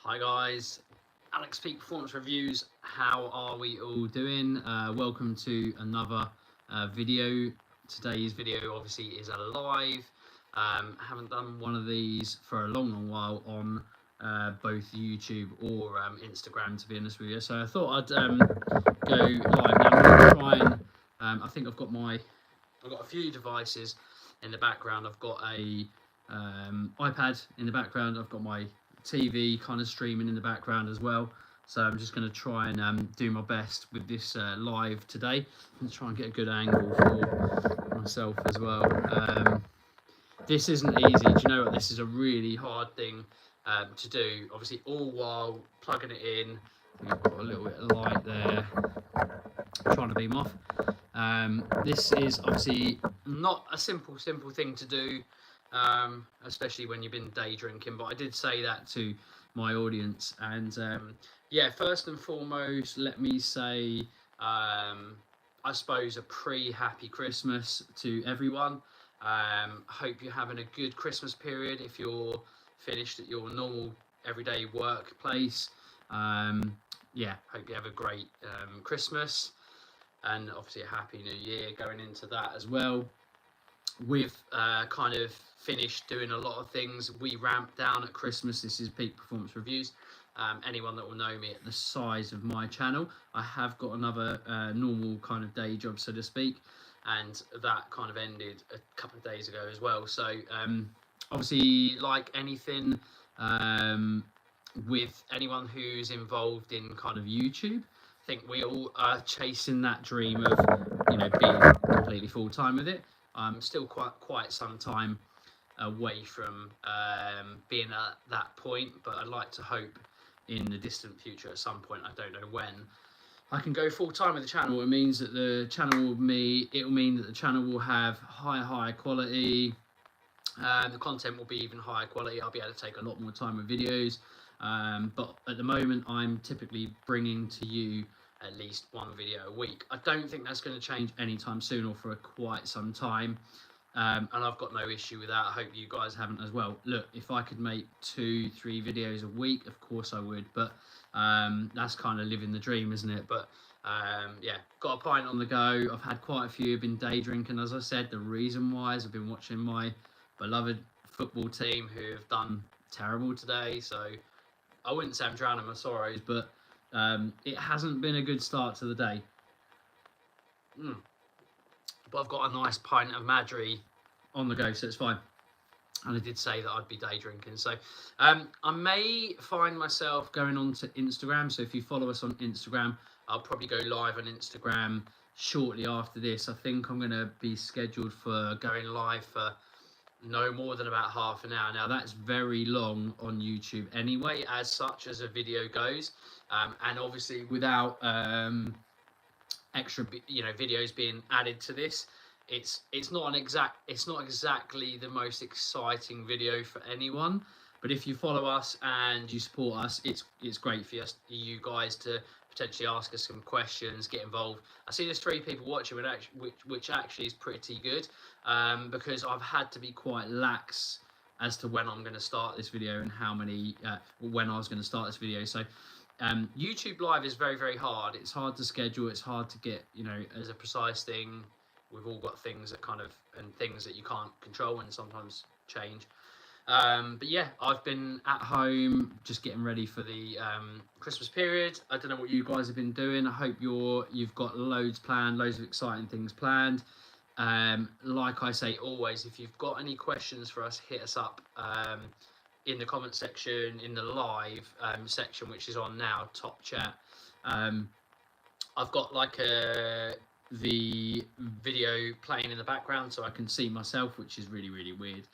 Hi guys, Alex Peak Performance Reviews. How are we all doing? Welcome to another video. Today's video obviously is a live. Haven't done one of these for a long while on both YouTube or Instagram, to be honest with you. So I thought I'd go live. Now I'm going to try and I think I've got a few devices in the background. I've got a iPad in the background. I've got my TV kind of streaming in the background as well. So I'm just going to try and do my best with this live today and try and get a good angle for myself as well. This isn't easy. Do you know what? This is a really hard thing to do. Obviously, all while plugging it in. We've got a little bit of light there. Trying to beam off. This is obviously not a simple thing to do. Especially when you've been day drinking, but I did say that to my audience. And yeah, first and foremost, let me say I suppose a pre-happy Christmas to everyone. Hope you're having a good Christmas period if you're finished at your normal everyday workplace. Yeah, hope you have a great Christmas, and obviously a happy new year going into that as well. We've kind of finished doing a lot of things. We ramped down at Christmas. This is Peak Performance Reviews. Anyone that will know me at the size of my channel, I have got another normal kind of day job, so to speak, and that kind of ended a couple of days ago as well. So obviously, like anything, with anyone who's involved in kind of YouTube, I think we all are chasing that dream of, you know, being completely full-time with it. I'm still quite some time away from being at that point, but I'd like to hope in the distant future at some point, I don't know when, I can go full-time with the channel. It means that the channel will mean that the channel will have high quality. The content will be even higher quality. I'll be able to take a lot more time with videos. But at the moment, I'm typically bringing to you at least one video a week. I don't think that's going to change anytime soon or for quite some time. And I've got no issue with that. I hope you guys haven't as well. Look, if I could make 2-3 videos a week, of course I would. But that's kind of living the dream, isn't it? But yeah, got a pint on the go. I've had quite a few. I've been day drinking, as I said. The reason why is I've been watching my beloved football team who have done terrible today. So I wouldn't say I'm drowning my sorrows, but it hasn't been a good start to the day. But I've got a nice pint of Madri on the go, so it's fine. And I did say that I'd be day drinking. So I may find myself going on to Instagram. So if you follow us on Instagram, I'll probably go live on Instagram shortly after this. I think I'm going to be scheduled for going live for no more than about half an hour. Now that's very long on YouTube anyway, as such as a video goes, and obviously without extra videos being added to this, it's not exactly the most exciting video for anyone. But if you follow us and you support us, it's great for you guys to potentially ask us some questions, get involved. I see there's 3 people watching, which actually is pretty good, because I've had to be quite lax as to when I'm going to start this video and how many when I was going to start this video. So YouTube live is very hard. It's hard to schedule. It's hard to get, as a precise thing. We've all got things that things that you can't control and sometimes change. But yeah, I've been at home just getting ready for the Christmas period. I don't know what you guys have been doing. I hope you've got loads planned, loads of exciting things planned. Like I say always, if you've got any questions for us, hit us up in the comment section, in the live section, which is on now, top chat. I've got like the video playing in the background so I can see myself, which is really weird.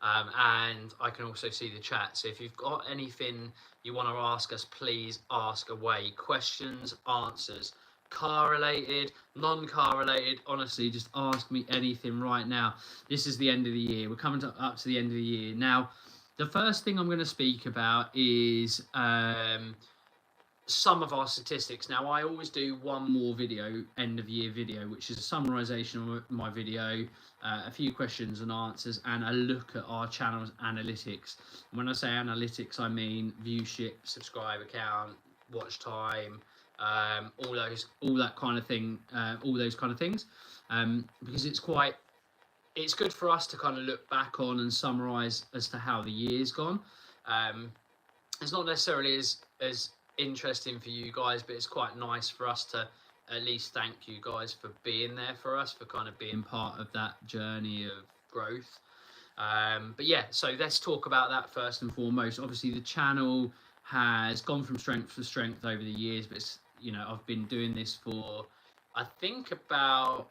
And I can also see the chat. So if you've got anything you want to ask us, please ask away. Questions, answers, car related, non-car related. Honestly, just ask me anything right now. This is the end of the year. We're coming up to the end of the year. Now, the first thing I'm going to speak about is some of our statistics. Now, I always do one more video, end of year video, which is a summarization of my video, a few questions and answers, and a look at our channel's analytics. When I say analytics, I mean viewership, subscriber count, watch time, all that kind of thing, all those kind of things, because it's good for us to kind of look back on and summarize as to how the year's gone. It's not necessarily as interesting for you guys, but it's quite nice for us to at least thank you guys for being there for us, for kind of being part of that journey of growth. But yeah, so let's talk about that first and foremost. Obviously, the channel has gone from strength to strength over the years, but it's, you know, I've been doing this for, I think, about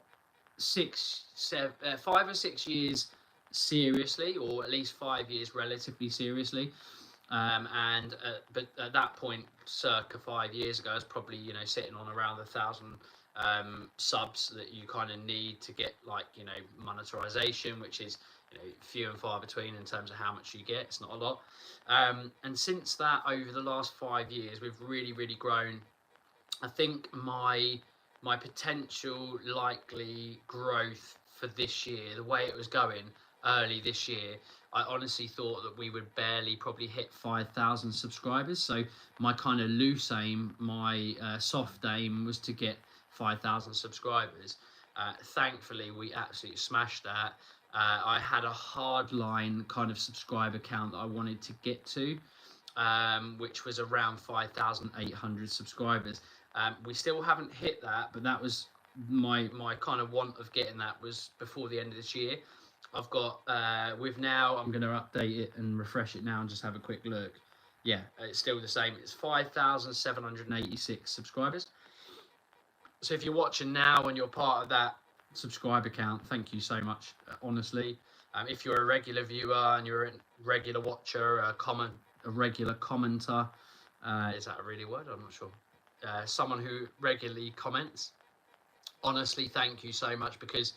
5 or 6 years seriously, or at least 5 years relatively seriously. But at that point, circa 5 years ago, I was probably, you know, sitting on around 1,000 subs that you kind of need to get, like, you know, monetization, which is, you know, few and far between in terms of how much you get. It's not a lot. And since that, over the last 5 years, we've really grown. I think my potential likely growth for this year, the way it was going early this year, I honestly thought that we would barely probably hit 5,000 subscribers. So my kind of loose aim, my soft aim, was to get 5,000 subscribers. Thankfully, we absolutely smashed that. I had a hardline kind of subscriber count that I wanted to get to, which was around 5,800 subscribers. We still haven't hit that, but that was my kind of want of getting that was before the end of this year. I've got, I'm going to update it and refresh it now and just have a quick look. Yeah, it's still the same. It's 5,786 subscribers. So if you're watching now and you're part of that subscriber count, thank you so much, honestly. If you're a regular viewer and you're a regular watcher, a regular commenter, is that a really word? I'm not sure. Someone who regularly comments, honestly, thank you so much, because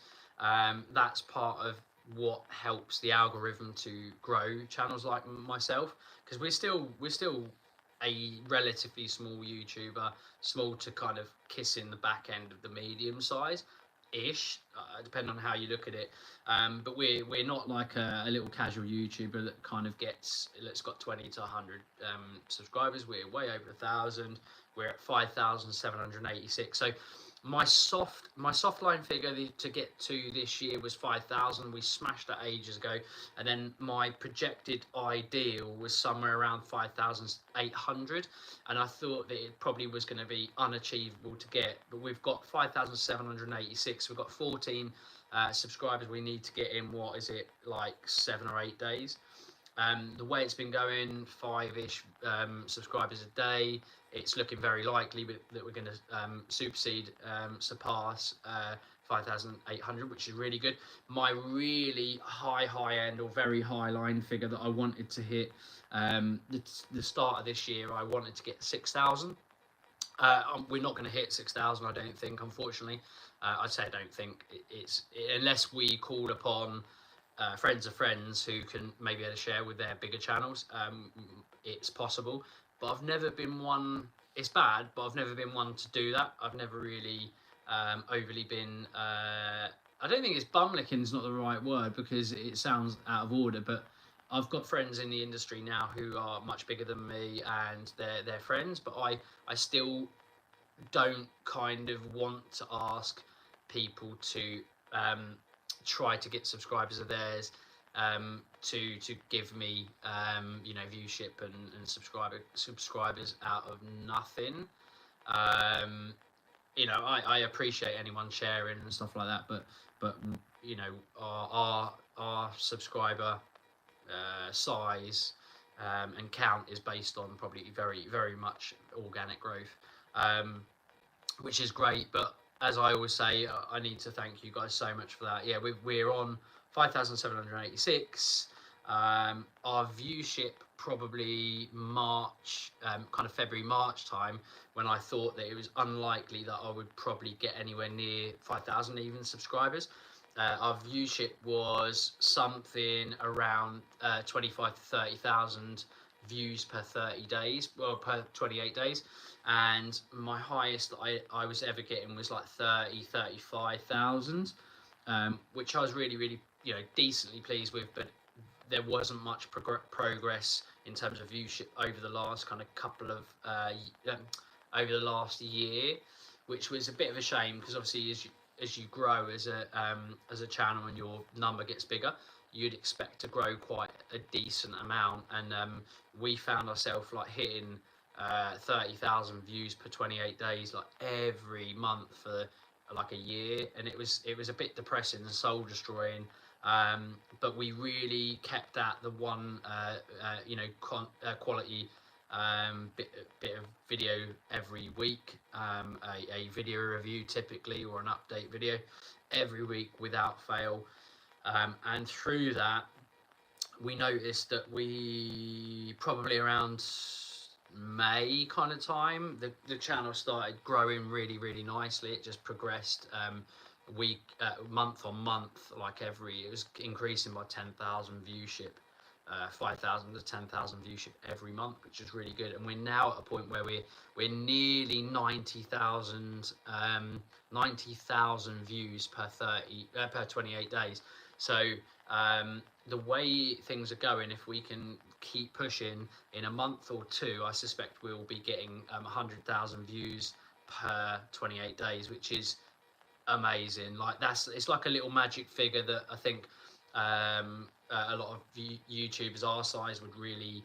that's part of what helps the algorithm to grow channels like myself, because we're still a relatively small YouTuber, small to kind of kissing the back end of the medium size ish, depending on how you look at it, but we're not like a little casual YouTuber that kind of it's got 20 to 100 subscribers. We're way over 1,000. We're at 5,786. So my soft line figure to get to this year was 5,000. We smashed that ages ago, and then my projected ideal was somewhere around 5,800, and I thought that it probably was going to be unachievable to get, but we've got 5,786. We've got 14 subscribers we need to get in, what is it, like 7 or 8 days. The way it's been going, 5-ish subscribers a day, it's looking very likely that we're going to surpass 5,800, which is really good. My really high end, or very high line figure that I wanted to hit, the start of this year, I wanted to get 6,000. We're not going to hit 6,000, I don't think, unfortunately. I say I don't think. Unless we call upon friends of friends who can maybe share with their bigger channels, it's possible. But I've never been one, it's bad, but I've never been one to do that. I've never really overly been, I don't think it's bum-licking is not the right word, because it sounds out of order, but I've got friends in the industry now who are much bigger than me, and they're friends, but I still don't kind of want to ask people to try to get subscribers of theirs to give me you know, viewship and subscribers out of nothing. You know, I appreciate anyone sharing and stuff like that, but you know, our subscriber size and count is based on probably very much organic growth, which is great. But as I always say, I need to thank you guys so much for that. Yeah, we're on 5,786. Our viewship probably March, kind of February, March time, when I thought that it was unlikely that I would probably get anywhere near 5,000 even subscribers. Our viewship was something around 25 to 30,000 views per 30 days, well, per 28 days. And my highest that I was ever getting was like 35,000, which I was really, you know, decently pleased with. But there wasn't much progress in terms of viewership over the last kind of couple of over the last year, which was a bit of a shame, because obviously as you grow as a channel and your number gets bigger, you'd expect to grow quite a decent amount. And we found ourselves like hitting 30,000 views per 28 days like every month for like a year, and it was a bit depressing and soul destroying. But we really kept at the one you know, quality bit of video every week, a video review typically, or an update video every week without fail. And through that, we noticed that we probably around May kind of time, the channel started growing really nicely. It just progressed month on month, like it was increasing by 10,000 viewship, 5,000 to 10,000 viewship every month, which is really good. And we're now at a point where we're nearly 90,000 views per 28 days. So the way things are going, if we can keep pushing, in a month or two, I suspect we'll be getting 100,000 views per 28 days, which is amazing. Like it's like a little magic figure that I think a lot of YouTubers our size would really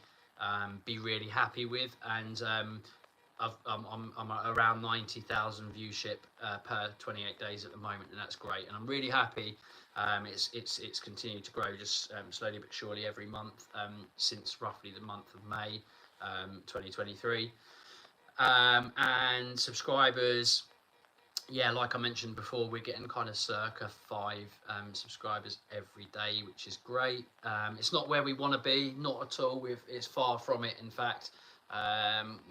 be really happy with. And I'm around 90,000 viewship per 28 days at the moment, and that's great. And I'm really happy. It's continued to grow just slowly but surely every month since roughly the month of May 2023. And subscribers, yeah, like I mentioned before, we're getting kind of circa 5 subscribers every day, which is great. It's not where we want to be, not at all. It's far from it, in fact.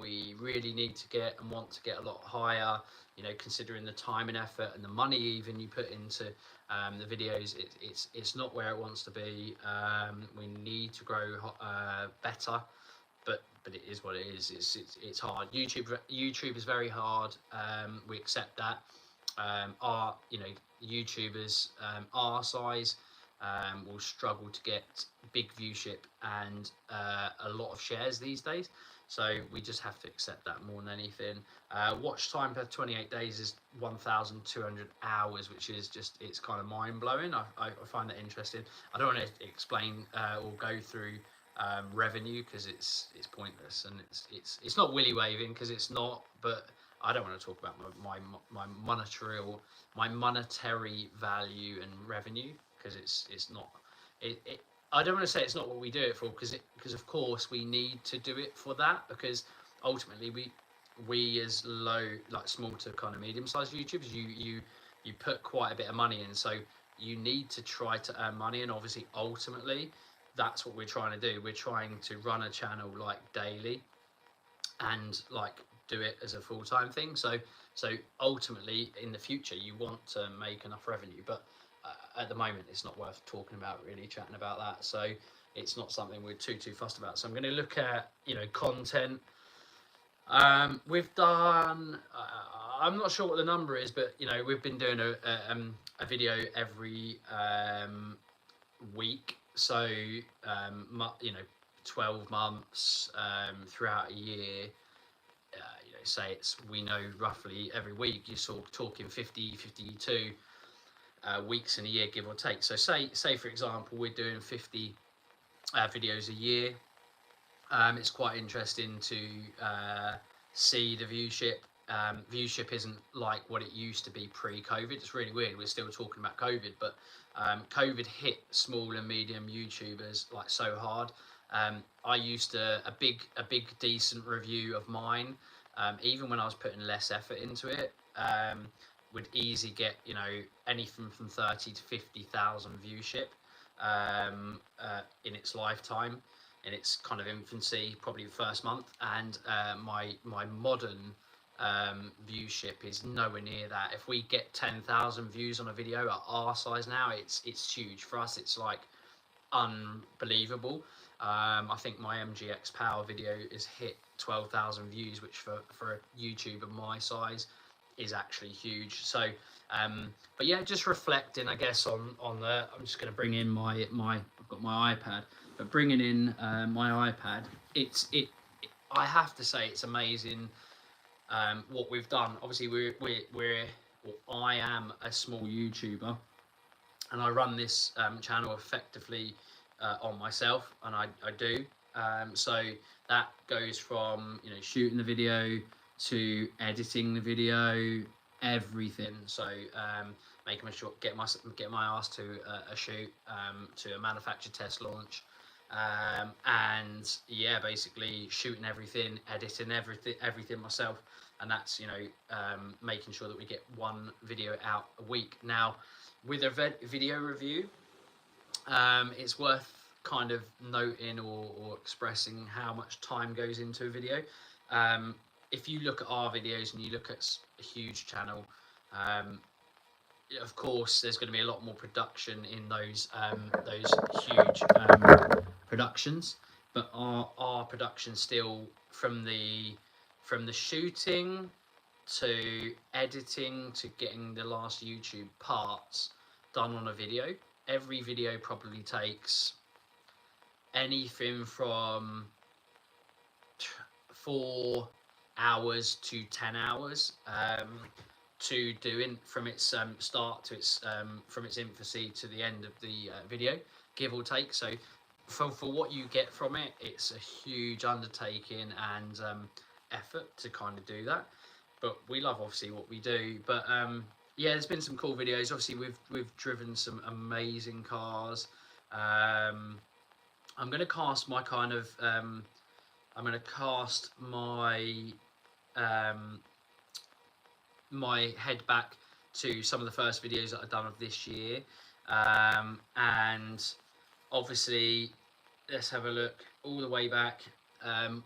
We really need to get and want to get a lot higher, you know, considering the time and effort and the money even you put into the videos. It's not where it wants to be. We need to grow better, but it is what it is. It's hard. YouTube is very hard. We accept that. Our, you know, YouTubers our size will struggle to get big viewership and a lot of shares these days. So we just have to accept that more than anything. Watch time per 28 days is 1,200 hours, which is just, it's kind of mind-blowing. I find that interesting. I don't want to explain or go through revenue, because it's pointless, and it's not willy waving, because it's not. But I don't want to talk about my monetary value and revenue, because it's not I don't want to say it's not what we do it for, because of course we need to do it for that, because ultimately we as low, like small to kind of medium-sized YouTubers, you put quite a bit of money in, so you need to try to earn money. And obviously ultimately that's what we're trying to do. We're trying to run a channel like daily and like do it as a full-time thing. So ultimately in the future you want to make enough revenue, but at the moment it's not worth talking about, really chatting about that. So it's not something we're too fussed about. So I'm going to look at, you know, content. We've done I'm not sure what the number is, but you know, we've been doing a video every week. So you know, 12 months throughout a year. You know, say we know roughly every week you're sort of talking 52 weeks in a year, give or take. So say for example we're doing 50 videos a year. It's quite interesting to see the viewship. Viewship isn't like what it used to be pre-COVID. It's really weird. We're still talking about COVID, but COVID hit small and medium YouTubers like so hard. I used to a big decent review of mine, even when I was putting less effort into it, would easily get, you know, anything from 30 to 50,000 viewship in its lifetime, in its kind of infancy, probably the first month. And my modern viewship is nowhere near that. If we get 10,000 views on a video at our size now, it's huge for us. It's like unbelievable. I think my MGX Power video has hit 12,000 views, which for a YouTuber my size is actually huge. So but yeah, just reflecting, I guess, on the, I'm just going to bring in my I've got my iPad, but bringing in my iPad, I have to say it's amazing what we've done. Obviously I am a small YouTuber, and I run this channel effectively on myself, and I do. So that goes from, you know, shooting the video to editing the video, everything. So making sure get my ass to a shoot, to a manufactured test launch, and yeah, basically shooting everything, editing everything myself, and that's, you know, making sure that we get one video out a week. Now, with a video review, it's worth kind of noting or expressing how much time goes into a video. If you look at our videos and you look at a huge channel, of course there's going to be a lot more production in those huge productions, but our production still, from the shooting to editing to getting the last YouTube parts done on a video, every video probably takes anything from 4 hours to 10 hours to doing, from its start to its from its infancy to the end of the video, give or take. So for what you get from it, it's a huge undertaking and effort to kind of do that, but we love obviously what we do. But yeah, there's been some cool videos. Obviously we've driven some amazing cars. I'm going to cast my kind of I'm going to cast my my head back to some of the first videos that I've done of this year, and obviously let's have a look all the way back.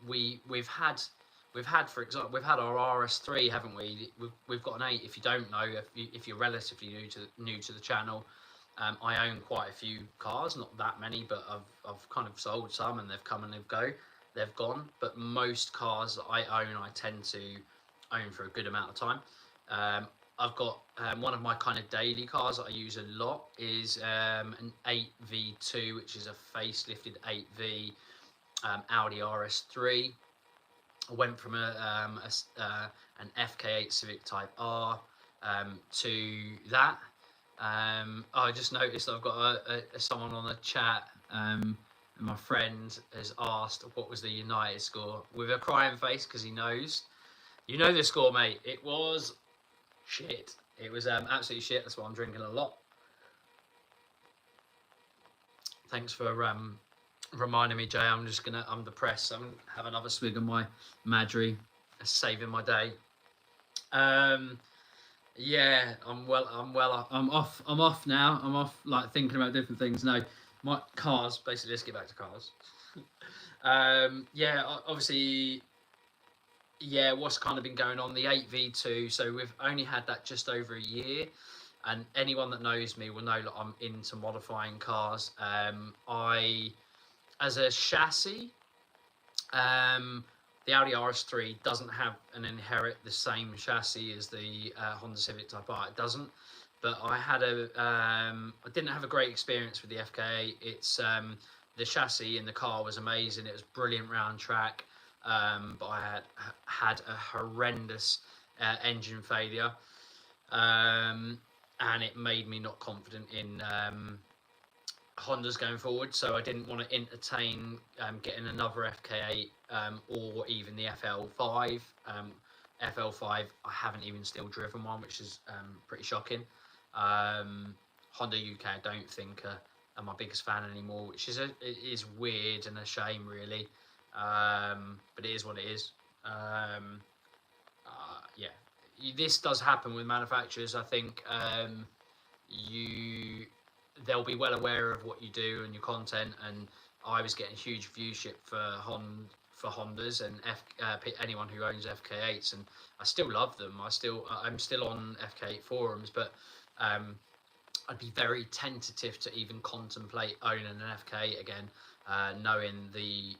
We've had, for example, we've had our RS3, haven't we? We've got an 8. If you don't know, if you're relatively new to the channel, I own quite a few cars, not that many, but I've kind of sold some, and they've come and they've gone. But most cars that I own, I tend to own for a good amount of time. I've got one of my kind of daily cars that I use a lot is an 8V2, which is a facelifted 8V Audi RS3. I went from an FK8 Civic Type R to that. I just noticed I've got someone on the chat, and my friend has asked what was the United score, with a crying face, because he knows. You know the score, mate. It was shit. It was absolutely shit. That's why I'm drinking a lot. Thanks for reminding me, Jay. I'm depressed. I'm gonna have another swig of my Madry, saving my day. Yeah, I'm off now. I'm off, like, thinking about different things. No, my cars, basically, let's get back to cars. Yeah, obviously, yeah, what's kind of been going on, the 8V2, so we've only had that just over a year, and anyone that knows me will know that I'm into modifying cars. As a chassis, the Audi RS3 doesn't have and inherit the same chassis as the Honda Civic Type R. It doesn't. But I didn't have a great experience with the FK8. It's the chassis in the car was amazing. It was brilliant round track, but I had a horrendous engine failure, and it made me not confident in Hondas going forward, so I didn't want to entertain getting another FK8 or even the FL5. FL5, I haven't even still driven one, which is pretty shocking. Honda UK, I don't think are my biggest fan anymore, which is it is weird and a shame, really. But it is what it is. Yeah, this does happen with manufacturers. I think they'll be well aware of what you do and your content, and I was getting huge viewership for Hondas and anyone who owns FK8s, and I still love them. I'm still on FK8 forums, but I'd be very tentative to even contemplate owning an FK again, knowing the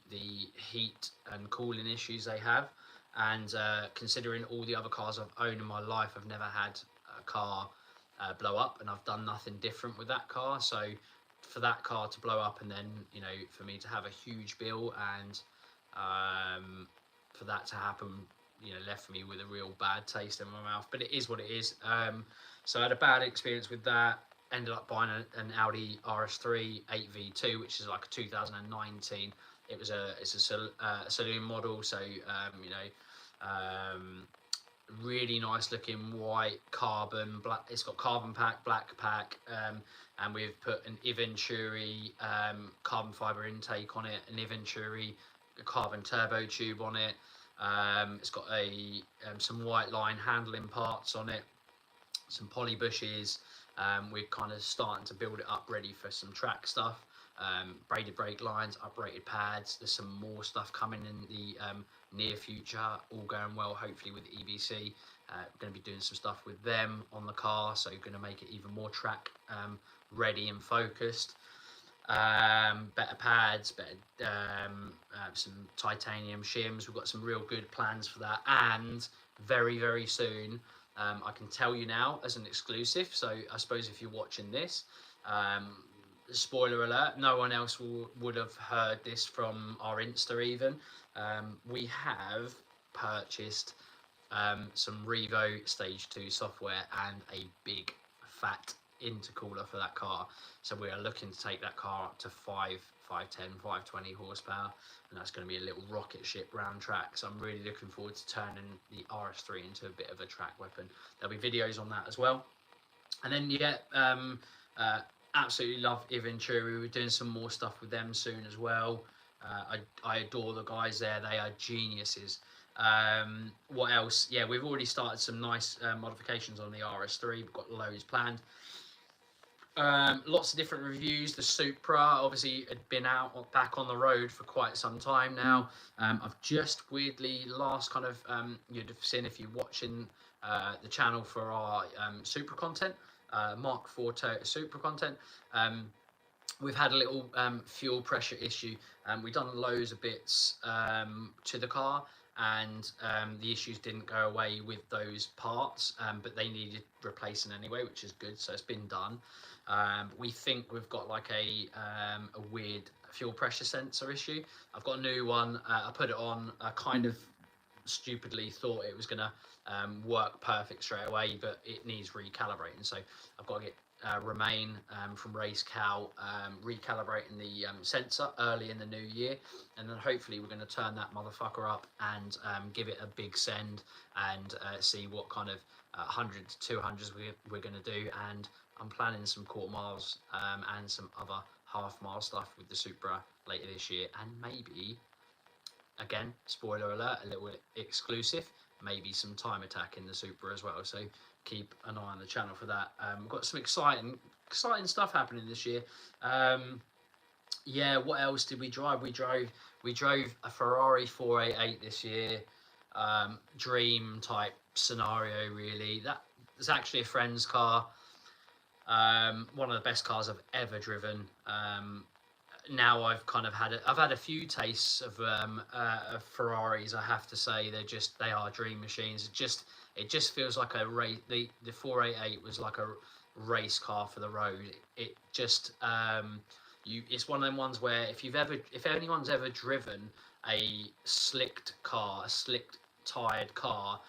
heat and cooling issues they have, and considering all the other cars I've owned in my life, I've never had a car blow up, and I've done nothing different with that car. So for that car to blow up, and then, you know, for me to have a huge bill, and for that to happen, you know, left me with a real bad taste in my mouth. But it is what it is. So I had a bad experience with that. Ended up buying an Audi RS3 8V2, which is like a 2019. It's a saloon model, so you know, really nice looking white carbon black. It's got carbon pack, black pack, and we've put an Venturi carbon fiber intake on it, an Venturi carbon turbo tube on it. It's got some white line handling parts on it, some poly bushes. We're kind of starting to build it up ready for some track stuff. Braided brake lines, uprated pads. There's some more stuff coming in the near future, all going well, hopefully, with EBC. We're going to be doing some stuff with them on the car, so going to make it even more track ready and focused. Better pads, better some titanium shims. We've got some real good plans for that, and very, very soon, I can tell you now as an exclusive. So I suppose if you're watching this, spoiler alert, no one else would have heard this from our Insta even. We have purchased some Revo Stage 2 software and a big fat intercooler for that car. So we are looking to take that car up to 510, 520 horsepower, and that's going to be a little rocket ship round track. So I'm really looking forward to turning the RS3 into a bit of a track weapon. There'll be videos on that as well. And then absolutely love Venturi. We're doing some more stuff with them soon as well. I adore the guys there. They are geniuses. What else? Yeah, we've already started some nice modifications on the RS3. We've got loads planned. Lots of different reviews. The Supra obviously had been back on the road for quite some time now. I've just weirdly last kind of you'd have seen if you're watching the channel for our Supra content, Mark IV Toyota Supra content. We've had a little fuel pressure issue. We've done loads of bits to the car, and the issues didn't go away with those parts, but they needed replacing anyway, which is good. So it's been done. We think we've got like a weird fuel pressure sensor issue. I've got a new one. I put it on. I kind of stupidly thought it was gonna work perfect straight away, but it needs recalibrating. So I've got to get Remain from Race Cal recalibrating the sensor early in the new year, and then hopefully we're going to turn that motherfucker up and give it a big send and see what kind of 100 to 200s we're going to do. And I'm planning some quarter miles and some other half mile stuff with the Supra later this year, and maybe, again, spoiler alert, a little exclusive, maybe some time attack in the Supra as well. So keep an eye on the channel for that. We've got some exciting stuff happening this year. Yeah, what else did we drive? We drove a Ferrari 488 this year. Dream type scenario, really. That is actually a friend's car. One of the best cars I've ever driven. Now I've kind of I've had a few tastes of Ferraris. I have to say they are dream machines. It just feels like a race. The 488 was like a race car for the road. It just it's one of them ones where if anyone's ever driven a slicked tired car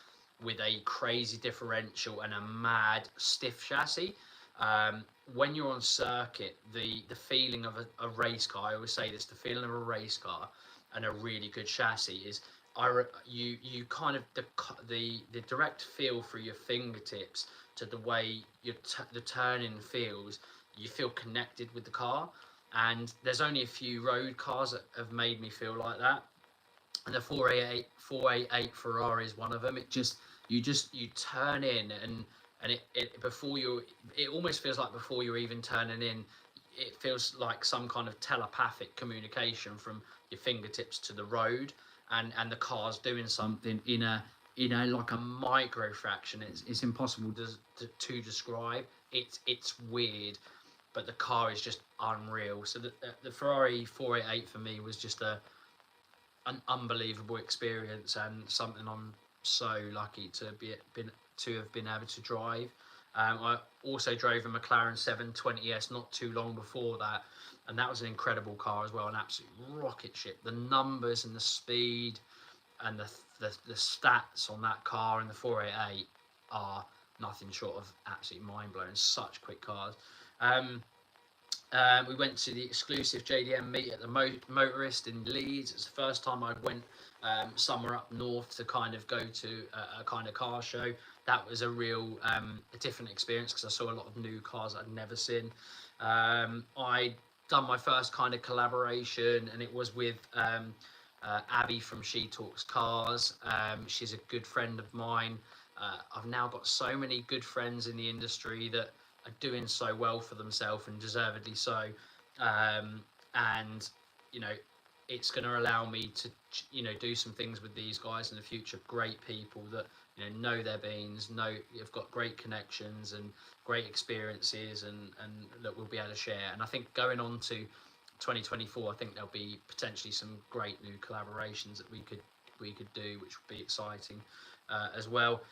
with a crazy differential and a mad stiff chassis, when you're on circuit, the feeling of a race car, I always say this, the feeling of a race car and a really good chassis is you kind of the direct feel through your fingertips to the way the turning feels. You feel connected with the car, and there's only a few road cars that have made me feel like that, and the 488 Ferrari is one of them. You turn in, and it almost feels like before you're even turning in, it feels like some kind of telepathic communication from your fingertips to the road, and the car's doing something in in a like a micro fraction. It's impossible to describe. It's weird, but the car is just unreal. So the Ferrari 488 for me was just an unbelievable experience, and something I'm so lucky to have been able to drive. I also drove a McLaren 720S not too long before that, and that was an incredible car as well, an absolute rocket ship. The numbers and the speed and the stats on that car and the 488 are nothing short of absolutely mind-blowing. Such quick cars. We went to the exclusive JDM meet at the Motorist in Leeds. It's the first time I went somewhere up north to kind of go to a kind of car show. That was a real a different experience because I saw a lot of new cars I'd never seen. I done my first kind of collaboration, and it was with Abby from She Talks Cars. She's a good friend of mine. I've now got so many good friends in the industry that are doing so well for themselves, and deservedly so. And you know, it's going to allow me to do some things with these guys in the future. Great people that know their beans, you've got great connections and great experiences, and that we'll be able to share. And I think going on to 2024, I think there'll be potentially some great new collaborations that we could do, which would be exciting as well.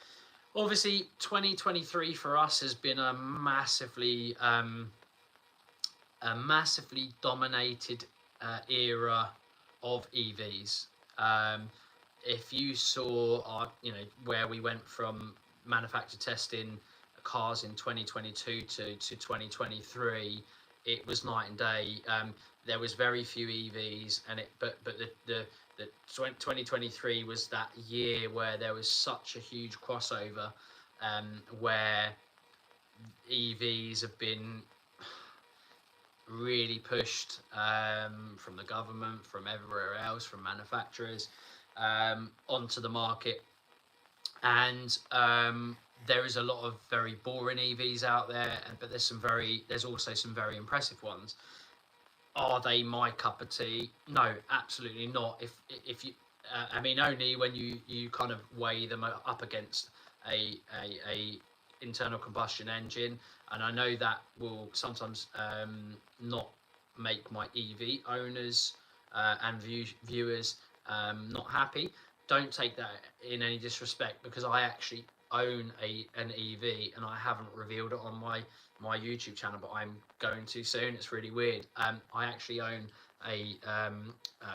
Obviously, 2023 for us has been a massively dominated era of EVs. If you saw our, where we went from manufacturer testing cars in 2022 to 2023, it was night and day. There was very few EVs, and but the 2023 was that year where there was such a huge crossover, where EVs have been really pushed from the government, from everywhere else, from manufacturers, onto the market. And there is a lot of very boring EVs out there, but there's also some very impressive ones. Are they my cup of tea? No, absolutely not. If you, I mean, only when you kind of weigh them up against a internal combustion engine, and I know that will sometimes not make my EV owners and viewers not happy. Don't take that in any disrespect, because I actually own an EV, and I haven't revealed it on my YouTube channel, but I'm going to soon. It's really weird. I actually own a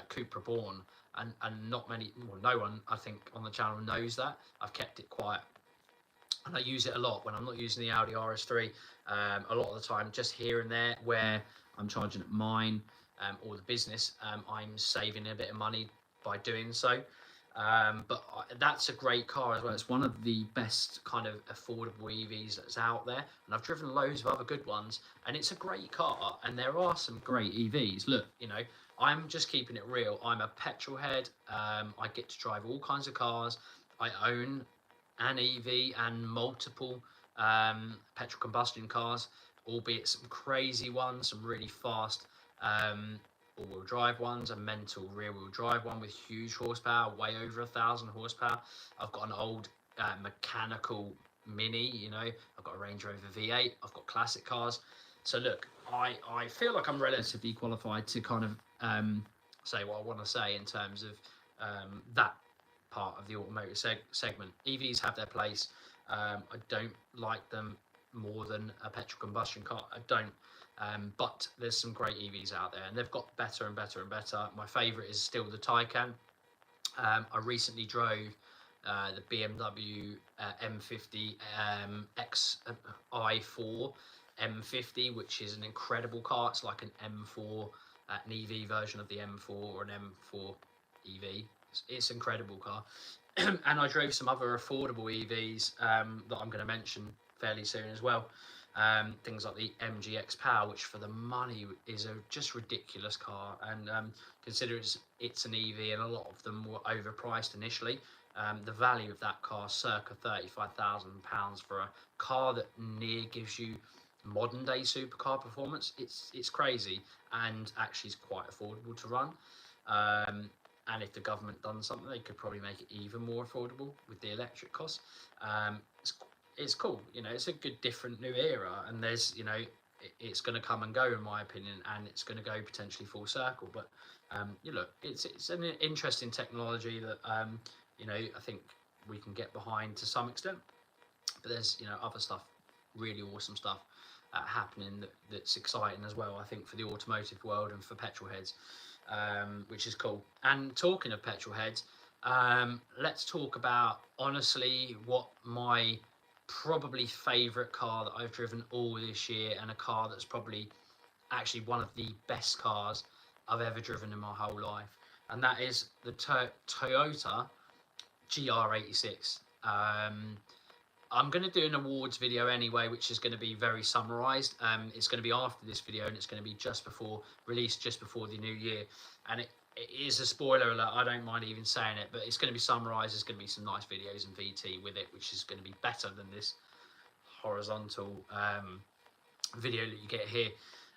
Cupra Born, and not many, well, no one I think on the channel knows that. I've kept it quiet, and I use it a lot when I'm not using the Audi RS3. A lot of the time, just here and there, where I'm charging at mine or the business, I'm saving a bit of money by doing so. But that's a great car as well. It's one of the best kind of affordable EVs that's out there, and I've driven loads of other good ones, and it's a great car, and there are some great EVs. Look, I'm just keeping it real. I'm a petrol head. I get to drive all kinds of cars. I own an EV and multiple petrol combustion cars, albeit some crazy ones, some really fast all-wheel drive ones, a mental rear-wheel drive one with huge horsepower, way over 1,000 horsepower. I've got an old mechanical Mini, I've got a Range Rover V8, I've got classic cars. So look, I feel like I'm relatively qualified to kind of say what I want to say in terms of that part of the automotive segment. EVs have their place. I don't like them more than a petrol combustion car. I don't. But there's some great EVs out there, and they've got better and better and better. My favourite is still the Taycan. I recently drove the BMW M50 i4 M50, which is an incredible car. It's like an M4, an EV version of the M4, or an M4 EV. It's an incredible car. And I drove some other affordable EVs that I'm going to mention fairly soon as well. Things like the MGX Power, which for the money is a just ridiculous car, and consider it's an EV, and a lot of them were overpriced initially. The value of that car, circa £35,000 for a car that near gives you modern day supercar performance. It's crazy, and actually is quite affordable to run. and if the government done something, they could probably make it even more affordable with the electric costs. It's cool, you know, it's a good different new era, and there's, you know, it's going to come and go in my opinion, and it's going to go potentially full circle. But you look, it's an interesting technology that you know, I think we can get behind to some extent. But there's, you know, other stuff, really awesome stuff happening that's exciting as well, I think, for the automotive world and for petrol heads, which is cool. And talking of petrol heads, let's talk about honestly what my probably favourite car that I've driven all this year, and a car that's probably actually one of the best cars I've ever driven in my whole life, and that is the Toyota GR86. I'm going to do an awards video anyway, which is going to be very summarised. It's going to be after this video, and it's going to be just before release, just before the new year. And it is a spoiler alert. I don't mind even saying it, but it's going to be summarised. There's going to be some nice videos and VT with it, which is going to be better than this horizontal video that you get here.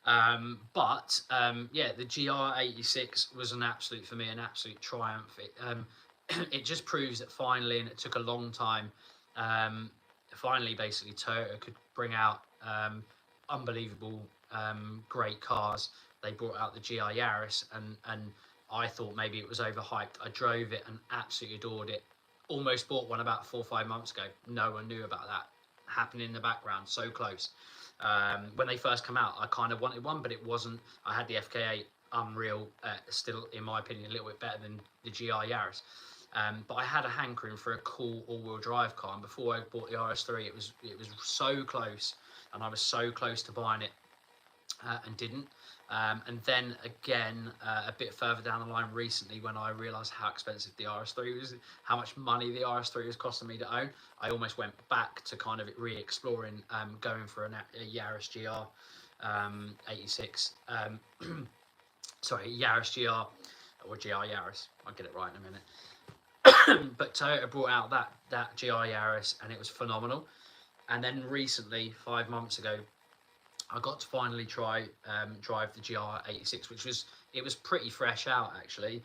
Yeah, the GR86 was an absolute, for me, an absolute triumph. It just proves that finally, and it took a long time, finally basically Toyota could bring out unbelievable great cars. They brought out the GR Yaris, and I thought maybe it was overhyped. I drove it and absolutely adored it. Almost bought one about 4 or 5 months ago. No one knew about that happening in the background, so close. When they first come out, I kind of wanted one, but it wasn't. I had the FK8 Unreal, still in my opinion a little bit better than the GR Yaris. But I had a hankering for a cool all-wheel drive car, and before I bought the RS3, it was so close, and I was so close to buying it, and didn't. And then again, a bit further down the line recently, when I realised how expensive the RS3 was, how much money the RS3 was costing me to own, I almost went back to kind of re-exploring, going for a Yaris GR 86. Sorry, Yaris GR, or GR Yaris. I'll get it right in a minute. But Toyota brought out that GR Yaris, and it was phenomenal. And then recently, 5 months ago, I got to finally try drive the GR86, which was pretty fresh out actually,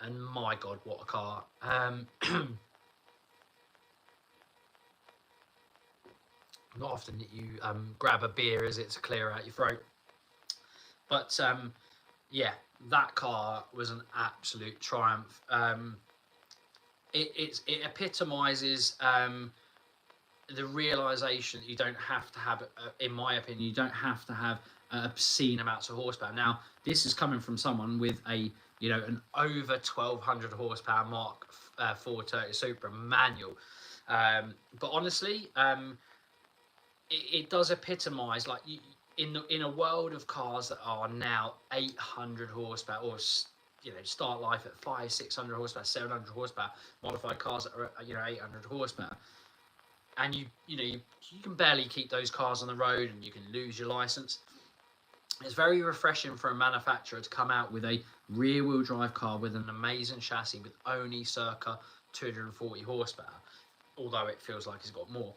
and my god, what a car! Not often that you grab a beer as it to clear out your throat, but yeah, that car was an absolute triumph. It epitomises the realization that you don't have to have, in my opinion, you don't have to have obscene amounts of horsepower. Now, this is coming from someone with a, you know, an over 1200 horsepower Mark 4 Toyota Supra manual. But honestly, it does epitomise, like, in a world of cars that are now 800 horsepower, or, you know, start life at 500-600 horsepower, 700 horsepower, modified cars that are, you know, 800 horsepower. And you can barely keep those cars on the road, and you can lose your license. It's very refreshing for a manufacturer to come out with a rear-wheel drive car with an amazing chassis with only circa 240 horsepower, although it feels like it's got more.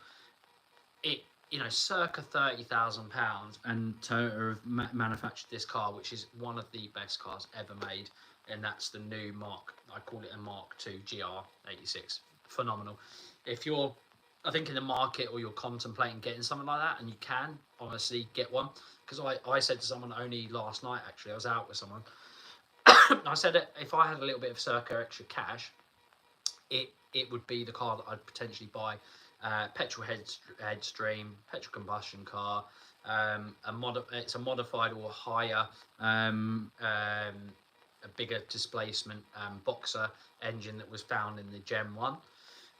It, you know, circa £30,000, and Toyota have manufactured this car, which is one of the best cars ever made, and that's the new I call it a Mark II GR86. Phenomenal. If you're, I think, in the market, or you're contemplating getting something like that, and you can honestly get one, because I said to someone only last night, actually, I was out with someone, I said that if I had a little bit of circa extra cash, it would be the car that I'd potentially buy. Petrolheads dream, petrol combustion car, it's a modified or higher, a bigger displacement boxer engine that was found in the Gen 1.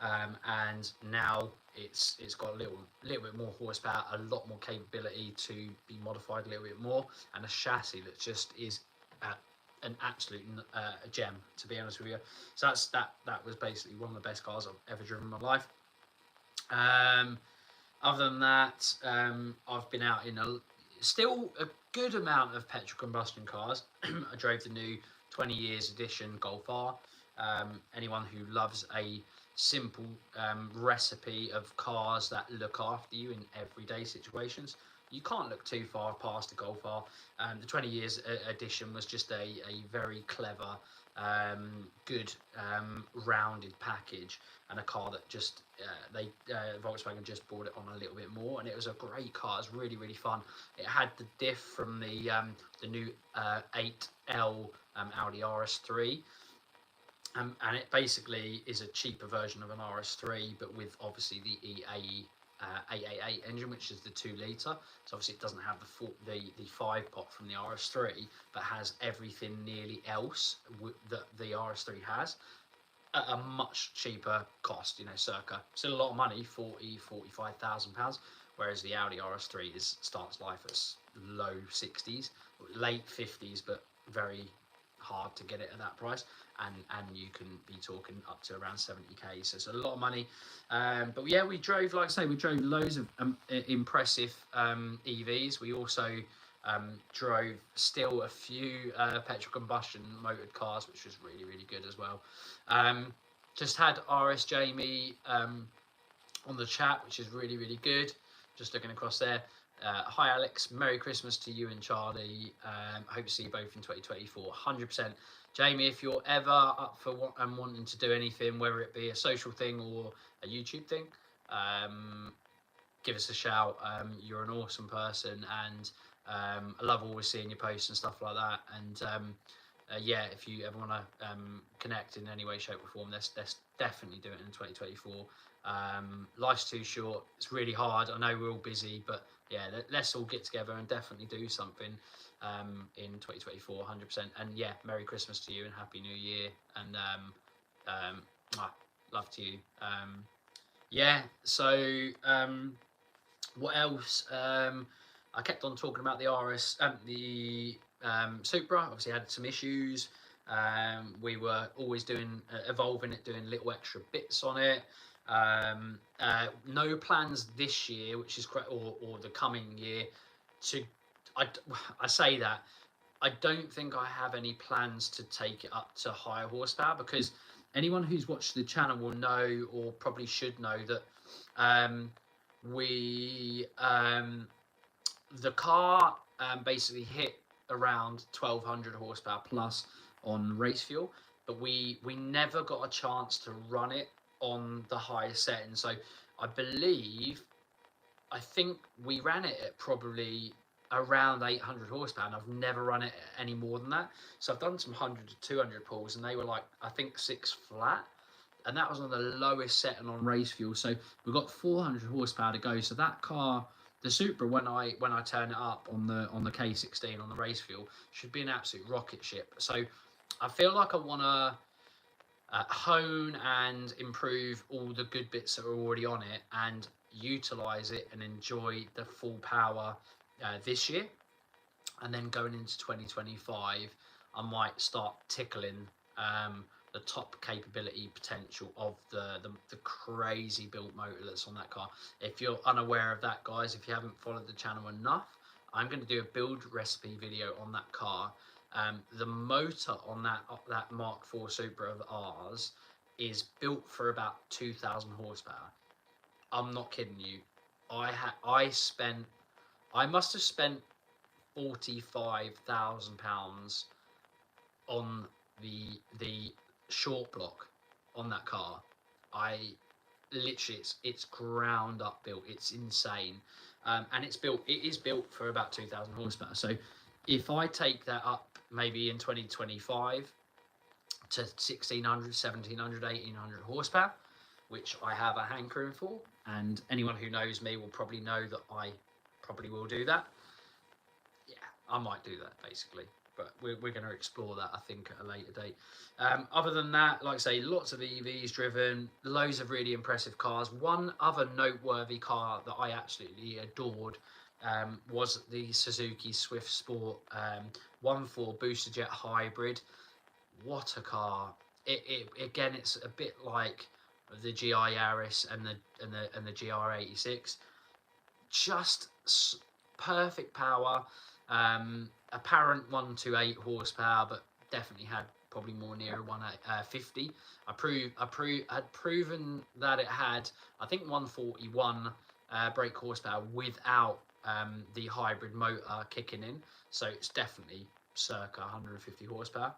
And now it's got a little bit more horsepower, a lot more capability to be modified a little bit more, and a chassis that just is an absolute gem, to be honest with you. So that was basically one of the best cars I've ever driven in my life. Other than that, I've been out in still a good amount of petrol combustion cars. I drove the new 20 years edition Golf R. Anyone who loves a simple recipe of cars that look after you in everyday situations, you can't look too far past the Golf R. The 20 years edition was just a very clever, good, rounded package, and a car that just Volkswagen just brought it on a little bit more, and it was a great car. It was really, really fun. It had the diff from the new 8L Audi RS3. And it basically is a cheaper version of an RS3, but with obviously the EA 888 engine, which is the 2 litre. So obviously it doesn't have the 5 pot from the RS3, but has everything nearly else that the RS3 has at a much cheaper cost. You know, circa still a lot of money, 45,000 pounds. Whereas the Audi RS3 starts life at low 60s, late 50s, but very hard to get it at that price, and you can be talking up to around 70k, so it's a lot of money. But yeah, we drove, like I say, we drove loads of impressive EVs. We also drove still a few petrol combustion motored cars, which was really, really good as well. Just had RS Jamie on the chat, which is really, really good. Just looking across there. Hi Alex, Merry Christmas to you and Charlie. Hope to see you both in 2024. 100%. Jamie, if you're ever up for wanting to do anything, whether it be a social thing or a YouTube thing, give us a shout. You're an awesome person, and I love always seeing your posts and stuff like that. And yeah, if you ever want to connect in any way, shape or form, let's definitely do it in 2024. Life's too short. It's really hard. I know we're all busy, but yeah, let's all get together and definitely do something in 2024, 100%. And yeah, Merry Christmas to you and Happy New Year, and love to you. Yeah, so what else? I kept on talking about the Supra. Obviously had some issues. We were always evolving it, doing little extra bits on it. No plans this year, which is or the coming year. I say that I don't think I have any plans to take it up to higher horsepower, because anyone who's watched the channel will know, or probably should know, that the car basically hit around 1200 horsepower plus on race fuel, but we never got a chance to run it on the highest setting. So I think we ran it at probably around 800 horsepower, and I've never run it any more than that. So I've done some 100 to 200 pulls, and they were like, I think 6 flat, and that was on the lowest setting on race fuel. So we've got 400 horsepower to go. So that car, the Supra, when I turn it up on the K16 on the race fuel, should be an absolute rocket ship. So I feel like I want to hone and improve all the good bits that are already on it, and utilize it and enjoy the full power this year. And then going into 2025, I might start tickling the top capability potential of the crazy built motor that's on that car. If you're unaware of that, guys, if you haven't followed the channel enough, I'm going to do a build recipe video on that car. The motor on that Mark IV Supra of ours is built for about 2000 horsepower. I'm not kidding you. I must have spent £45,000 on the short block on that car. I literally, it's ground up built. It's insane, and it is built for about 2000 horsepower. So if I take that up maybe in 2025 to 1600, 1700, 1800 horsepower, which I have a hankering for, and anyone who knows me will probably know that I probably will do that. Yeah, I might do that basically, but we're going to explore that, I think, at a later date. Other than that, like I say, lots of EVs driven, loads of really impressive cars. One other noteworthy car that I absolutely adored was the Suzuki Swift Sport 1.4 booster jet hybrid. What a car! It again, it's a bit like the GI Yaris and the GR86. Just perfect power. Apparent 128 horsepower, but definitely had probably more near 150. Had proven that it had, I think, 141 brake horsepower without the hybrid motor kicking in, so it's definitely circa 150 horsepower,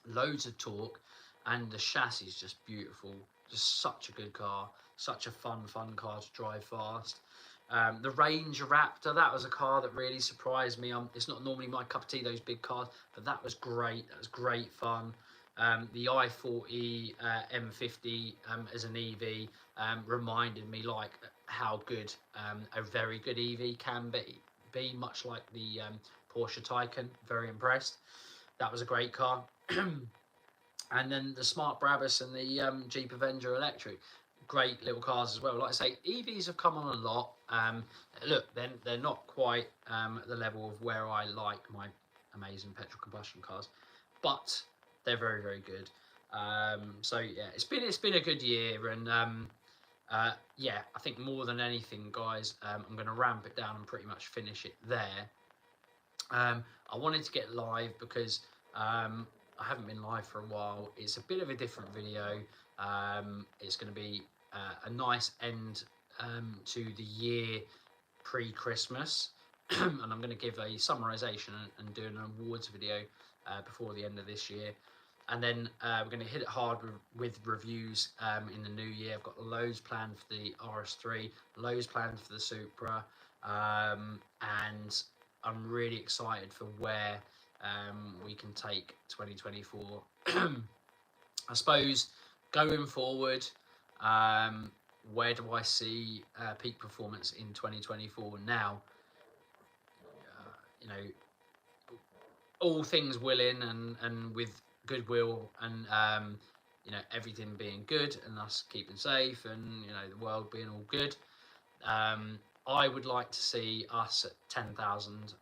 loads of torque, and the chassis is just beautiful. Just such a good car, such a fun car to drive fast. The Ranger Raptor, that was a car that really surprised me. It's not normally my cup of tea, those big cars, but that was great. That was great fun. The i40 M50 as an EV reminded me like how good a very good EV can be, much like the Porsche Taycan. Very impressed. That was a great car. And then the Smart Brabus and the Jeep Avenger Electric, great little cars as well. Like I say, EVs have come on a lot. Look, they're not quite at the level of where I like my amazing petrol combustion cars, but they're very, very good. So yeah, it's been a good year, and yeah, I think more than anything, guys, I'm going to ramp it down and pretty much finish it there. I wanted to get live because I haven't been live for a while. It's a bit of a different video. It's going to be a nice end to the year pre-Christmas. And I'm going to give a summarization and do an awards video before the end of this year. And then we're going to hit it hard with reviews in the new year. I've got loads planned for the RS3, loads planned for the Supra, and I'm really excited for where we can take 2024. I suppose going forward, where do I see peak performance in 2024 now? You know, all things willing and with goodwill and you know, everything being good and us keeping safe and, you know, the world being all good, I would like to see us at 10,000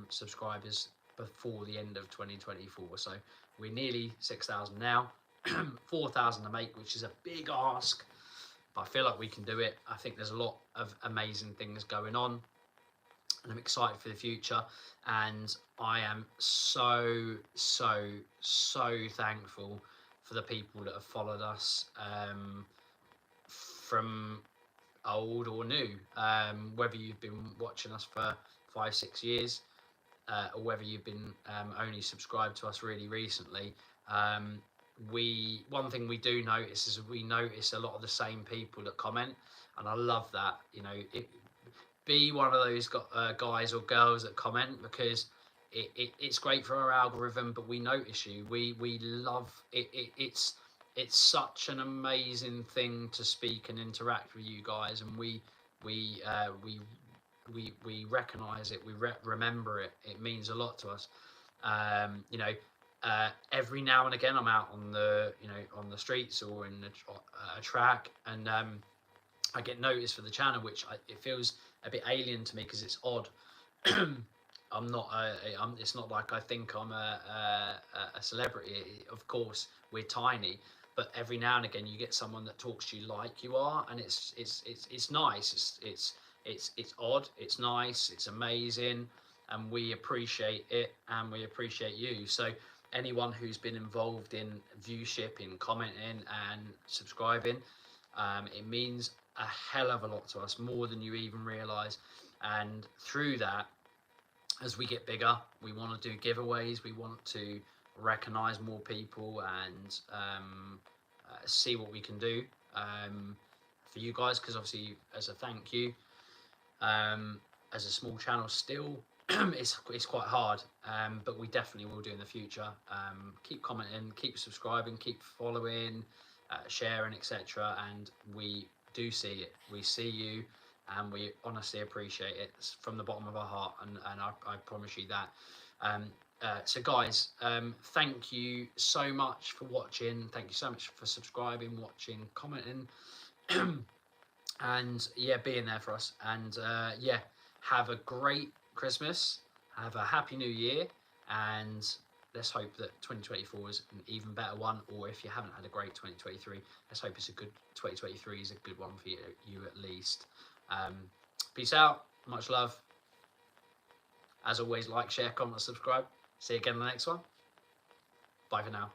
subscribers before the end of 2024. So we're nearly 6,000 now. 4,000 to make, which is a big ask, but I feel like we can do it. I think there's a lot of amazing things going on, and I'm excited for the future. And I am so thankful for the people that have followed us from old or new, whether you've been watching us for 5-6 years, or whether you've been only subscribed to us really recently. One thing we do notice is we notice a lot of the same people that comment, and I love that. You know, be one of those guys or girls that comment, because it's great for our algorithm. But we notice you. We love it. It's such an amazing thing to speak and interact with you guys, and we recognize it. We remember it. It means a lot to us. You know, every now and again I'm out on the on the streets or in a track, and I get noticed for the channel, which it feels a bit alien to me because it's odd. I'm not it's not like I think I'm a celebrity. Of course, we're tiny, but every now and again you get someone that talks to you like you are, and it's nice. It's odd, it's nice, it's amazing, and we appreciate it, and we appreciate you. So anyone who's been involved in viewship, in commenting and subscribing, it means a hell of a lot to us, more than you even realize. And through that, as we get bigger, we want to do giveaways, we want to recognize more people, and see what we can do for you guys, because obviously as a thank you, as a small channel still, it's quite hard, but we definitely will do in the future. Keep commenting, keep subscribing, keep following, sharing, etc. And we do see it. We see you, and we honestly appreciate it from the bottom of our heart, and I promise you that. So guys, thank you so much for watching. Thank you so much for subscribing, watching, commenting, and yeah, being there for us. And yeah, have a great Christmas, have a happy new year, and let's hope that 2024 is an even better one. Or if you haven't had a great 2023, let's hope it's a good 2023 is a good one for you at least. Peace out, much love. As always, like, share, comment, subscribe. See you again in the next one. Bye for now.